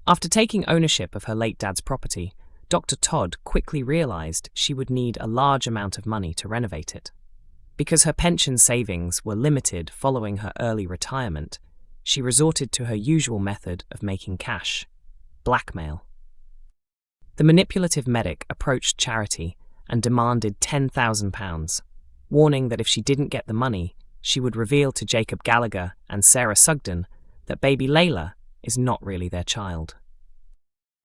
After taking ownership of her late dad's property, Dr. Todd quickly realized she would need a large amount of money to renovate it. Because her pension savings were limited following her early retirement, she resorted to her usual method of making cash: blackmail. The manipulative medic approached Charity and demanded £10,000, warning that if she didn't get the money, she would reveal to Jacob Gallagher and Sarah Sugden that baby Leyla is not really their child.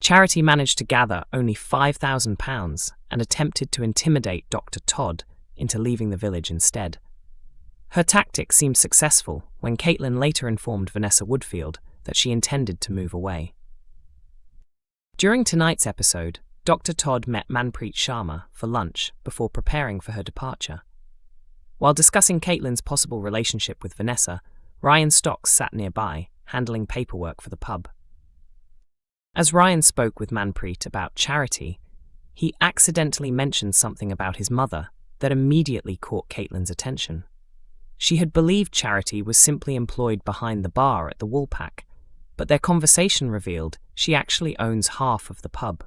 Charity managed to gather only £5,000 and attempted to intimidate Dr. Todd into leaving the village instead. Her tactic seemed successful when Caitlin later informed Vanessa Woodfield that she intended to move away. During tonight's episode, Dr. Todd met Manpreet Sharma for lunch before preparing for her departure. While discussing Caitlin's possible relationship with Vanessa, Ryan Stocks sat nearby, handling paperwork for the pub. As Ryan spoke with Manpreet about Charity, he accidentally mentioned something about his mother that immediately caught Caitlin's attention. She had believed Charity was simply employed behind the bar at the Woolpack, but their conversation revealed she actually owns half of the pub.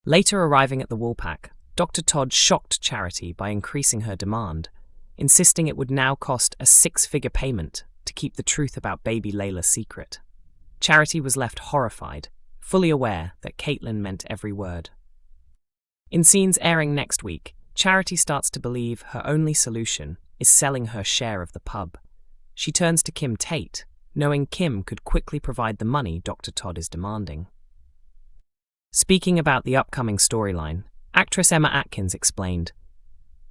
Later arriving at the Woolpack, Dr. Todd shocked Charity by increasing her demand, insisting it would now cost a 6-figure payment to keep the truth about baby Leyla secret. Charity was left horrified, fully aware that Caitlin meant every word. In scenes airing next week, Charity starts to believe her only solution is selling her share of the pub. She turns to Kim Tate, knowing Kim could quickly provide the money Dr. Todd is demanding. Speaking about the upcoming storyline, actress Emma Atkins explained,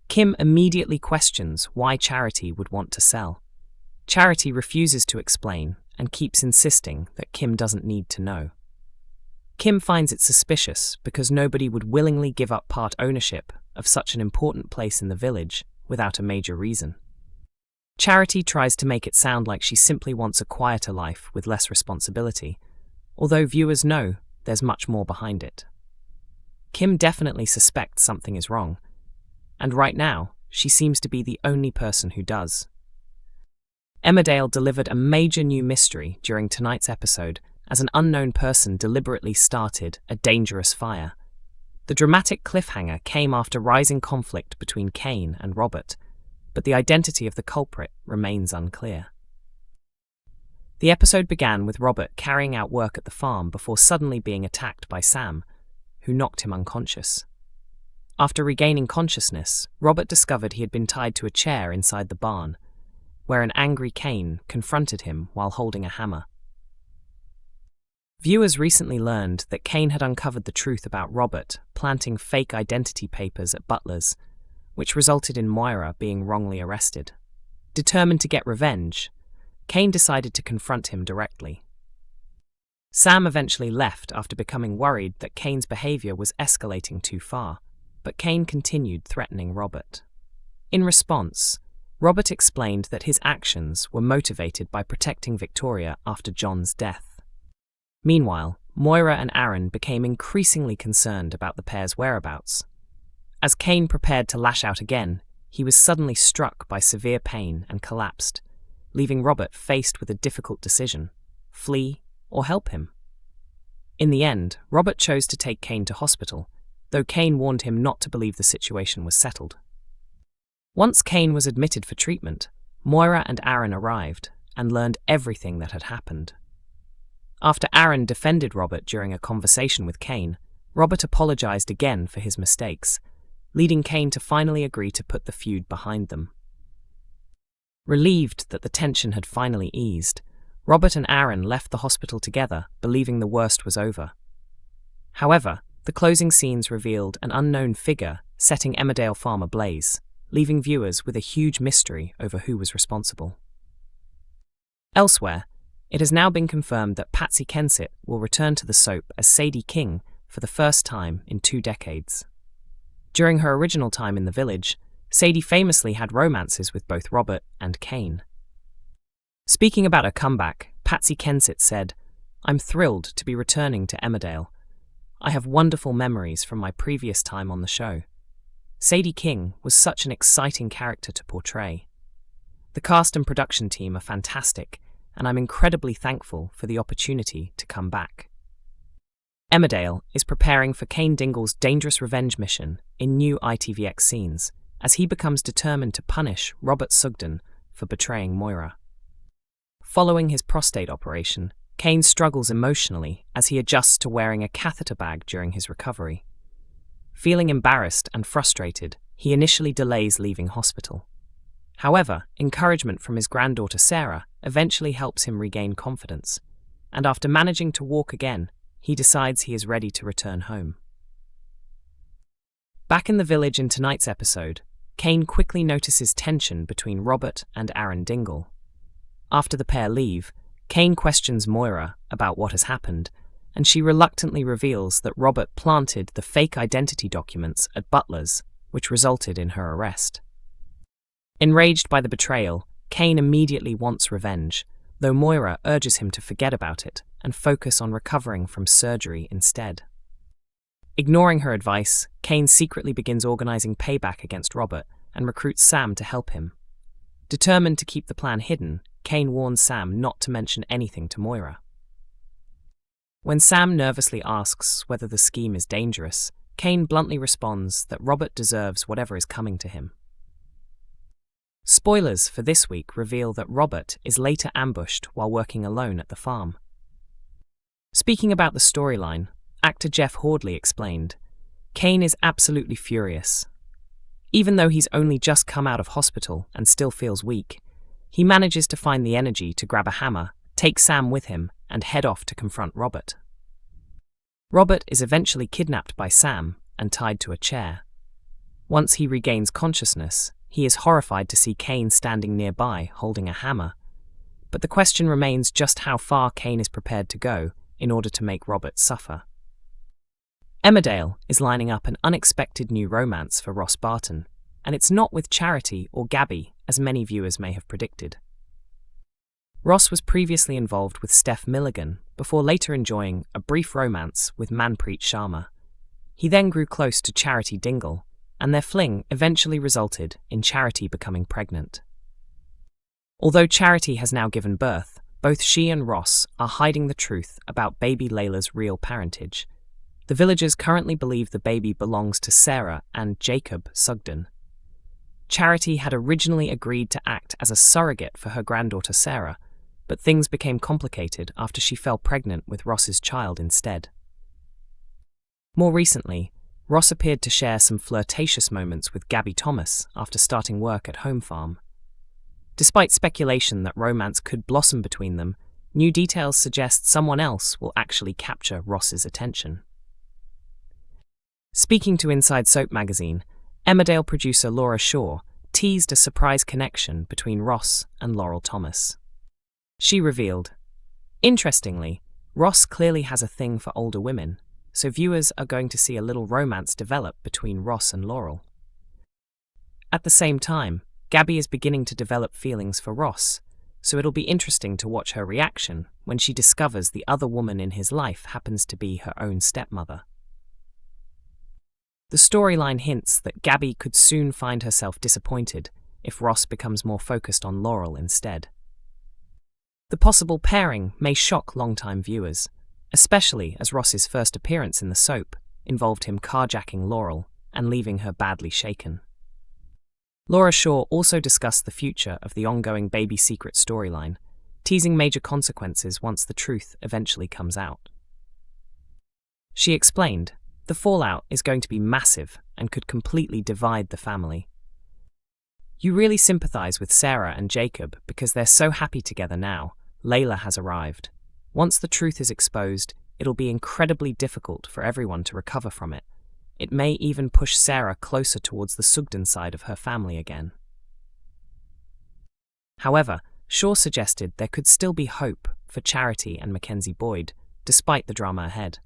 "Kim immediately questions why Charity would want to sell. Charity refuses to explain and keeps insisting that Kim doesn't need to know. Kim finds it suspicious because nobody would willingly give up part ownership of such an important place in the village without a major reason. Charity tries to make it sound like she simply wants a quieter life with less responsibility, although viewers know there's much more behind it. Kim definitely suspects something is wrong, and right now, she seems to be the only person who does." Emmerdale delivered a major new mystery during tonight's episode as an unknown person deliberately started a dangerous fire. The dramatic cliffhanger came after rising conflict between Kane and Robert, but the identity of the culprit remains unclear. The episode began with Robert carrying out work at the farm before suddenly being attacked by Sam, who knocked him unconscious. After regaining consciousness, Robert discovered he had been tied to a chair inside the barn, where an angry Kane confronted him while holding a hammer. Viewers recently learned that Kane had uncovered the truth about Robert planting fake identity papers at Butler's, which resulted in Moira being wrongly arrested. Determined to get revenge, Kane decided to confront him directly. Sam eventually left after becoming worried that Kane's behavior was escalating too far, but Kane continued threatening Robert. In response, Robert explained that his actions were motivated by protecting Victoria after John's death. Meanwhile, Moira and Aaron became increasingly concerned about the pair's whereabouts. As Kane prepared to lash out again, he was suddenly struck by severe pain and collapsed, leaving Robert faced with a difficult decision: flee or help him. In the end, Robert chose to take Kane to hospital, though Kane warned him not to believe the situation was settled. Once Kane was admitted for treatment, Moira and Aaron arrived and learned everything that had happened. After Aaron defended Robert during a conversation with Kane, Robert apologized again for his mistakes, leading Kane to finally agree to put the feud behind them. Relieved that the tension had finally eased, Robert and Aaron left the hospital together, believing the worst was over. However, the closing scenes revealed an unknown figure setting Emmerdale Farm ablaze, leaving viewers with a huge mystery over who was responsible. Elsewhere, it has now been confirmed that Patsy Kensit will return to the soap as Sadie King for the first time in 2 decades. During her original time in the village, Sadie famously had romances with both Robert and Kane. Speaking about her comeback, Patsy Kensit said, "I'm thrilled to be returning to Emmerdale. I have wonderful memories from my previous time on the show. Sadie King was such an exciting character to portray. The cast and production team are fantastic, and I'm incredibly thankful for the opportunity to come back. Emmerdale is preparing for Kane Dingle's dangerous revenge mission in new ITVX scenes, as he becomes determined to punish Robert Sugden for betraying Moira. Following his prostate operation, Kane struggles emotionally as he adjusts to wearing a catheter bag during his recovery. Feeling embarrassed and frustrated, he initially delays leaving hospital. However, encouragement from his granddaughter Sarah eventually helps him regain confidence, and after managing to walk again, he decides he is ready to return home. Back in the village in tonight's episode, Kane quickly notices tension between Robert and Aaron Dingle. After the pair leave, Kane questions Moira about what has happened, and she reluctantly reveals that Robert planted the fake identity documents at Butler's, which resulted in her arrest. Enraged by the betrayal, Kane immediately wants revenge, though Moira urges him to forget about it and focus on recovering from surgery instead. Ignoring her advice, Kane secretly begins organizing payback against Robert and recruits Sam to help him. Determined to keep the plan hidden, Kane warns Sam not to mention anything to Moira. When Sam nervously asks whether the scheme is dangerous, Kane bluntly responds that Robert deserves whatever is coming to him. Spoilers for this week reveal that Robert is later ambushed while working alone at the farm. Speaking about the storyline, actor Jeff Hordley explained, "Kane is absolutely furious. Even though he's only just come out of hospital and still feels weak, he manages to find the energy to grab a hammer, take Sam with him, and head off to confront Robert. Robert is eventually kidnapped by Sam and tied to a chair. Once he regains consciousness, he is horrified to see Kane standing nearby holding a hammer, but the question remains just how far Kane is prepared to go in order to make Robert suffer. Emmerdale is lining up an unexpected new romance for Ross Barton, and it's not with Charity or Gabby, as many viewers may have predicted. Ross was previously involved with Steph Milligan, before later enjoying a brief romance with Manpreet Sharma. He then grew close to Charity Dingle, and their fling eventually resulted in Charity becoming pregnant. Although Charity has now given birth, both she and Ross are hiding the truth about baby Leyla's real parentage. The villagers currently believe the baby belongs to Sarah and Jacob Sugden. Charity had originally agreed to act as a surrogate for her granddaughter Sarah, but things became complicated after she fell pregnant with Ross's child instead. More recently, Ross appeared to share some flirtatious moments with Gabby Thomas after starting work at Home Farm. Despite speculation that romance could blossom between them, new details suggest someone else will actually capture Ross's attention. Speaking to Inside Soap magazine, Emmerdale producer Laura Shaw teased a surprise connection between Ross and Laurel Thomas. She revealed, "Interestingly, Ross clearly has a thing for older women, so viewers are going to see a little romance develop between Ross and Laurel. At the same time, Gabby is beginning to develop feelings for Ross, so it'll be interesting to watch her reaction when she discovers the other woman in his life happens to be her own stepmother." The storyline hints that Gabby could soon find herself disappointed if Ross becomes more focused on Laurel instead. The possible pairing may shock longtime viewers, especially as Ross's first appearance in the soap involved him carjacking Laurel and leaving her badly shaken. Laura Shaw also discussed the future of the ongoing baby secret storyline, teasing major consequences once the truth eventually comes out. She explained, "The fallout is going to be massive and could completely divide the family. You really sympathize with Sarah and Jacob because they're so happy together now. Leyla has arrived. Once the truth is exposed, it'll be incredibly difficult for everyone to recover from it. It may even push Sarah closer towards the Sugden side of her family again." However, Shaw suggested there could still be hope for Charity and Mackenzie Boyd, despite the drama ahead.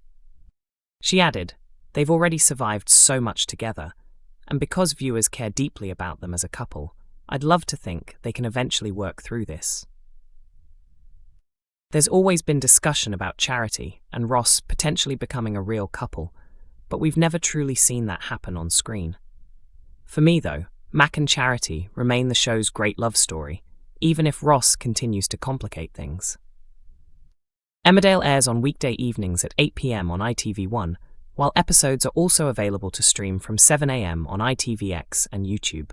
She added, "They've already survived so much together, and because viewers care deeply about them as a couple, I'd love to think they can eventually work through this." There's always been discussion about Charity and Ross potentially becoming a real couple, but we've never truly seen that happen on screen. For me, though, Mac and Charity remain the show's great love story, even if Ross continues to complicate things. Emmerdale airs on weekday evenings at 8 p.m. on ITV1, while episodes are also available to stream from 7 a.m. on ITVX and YouTube.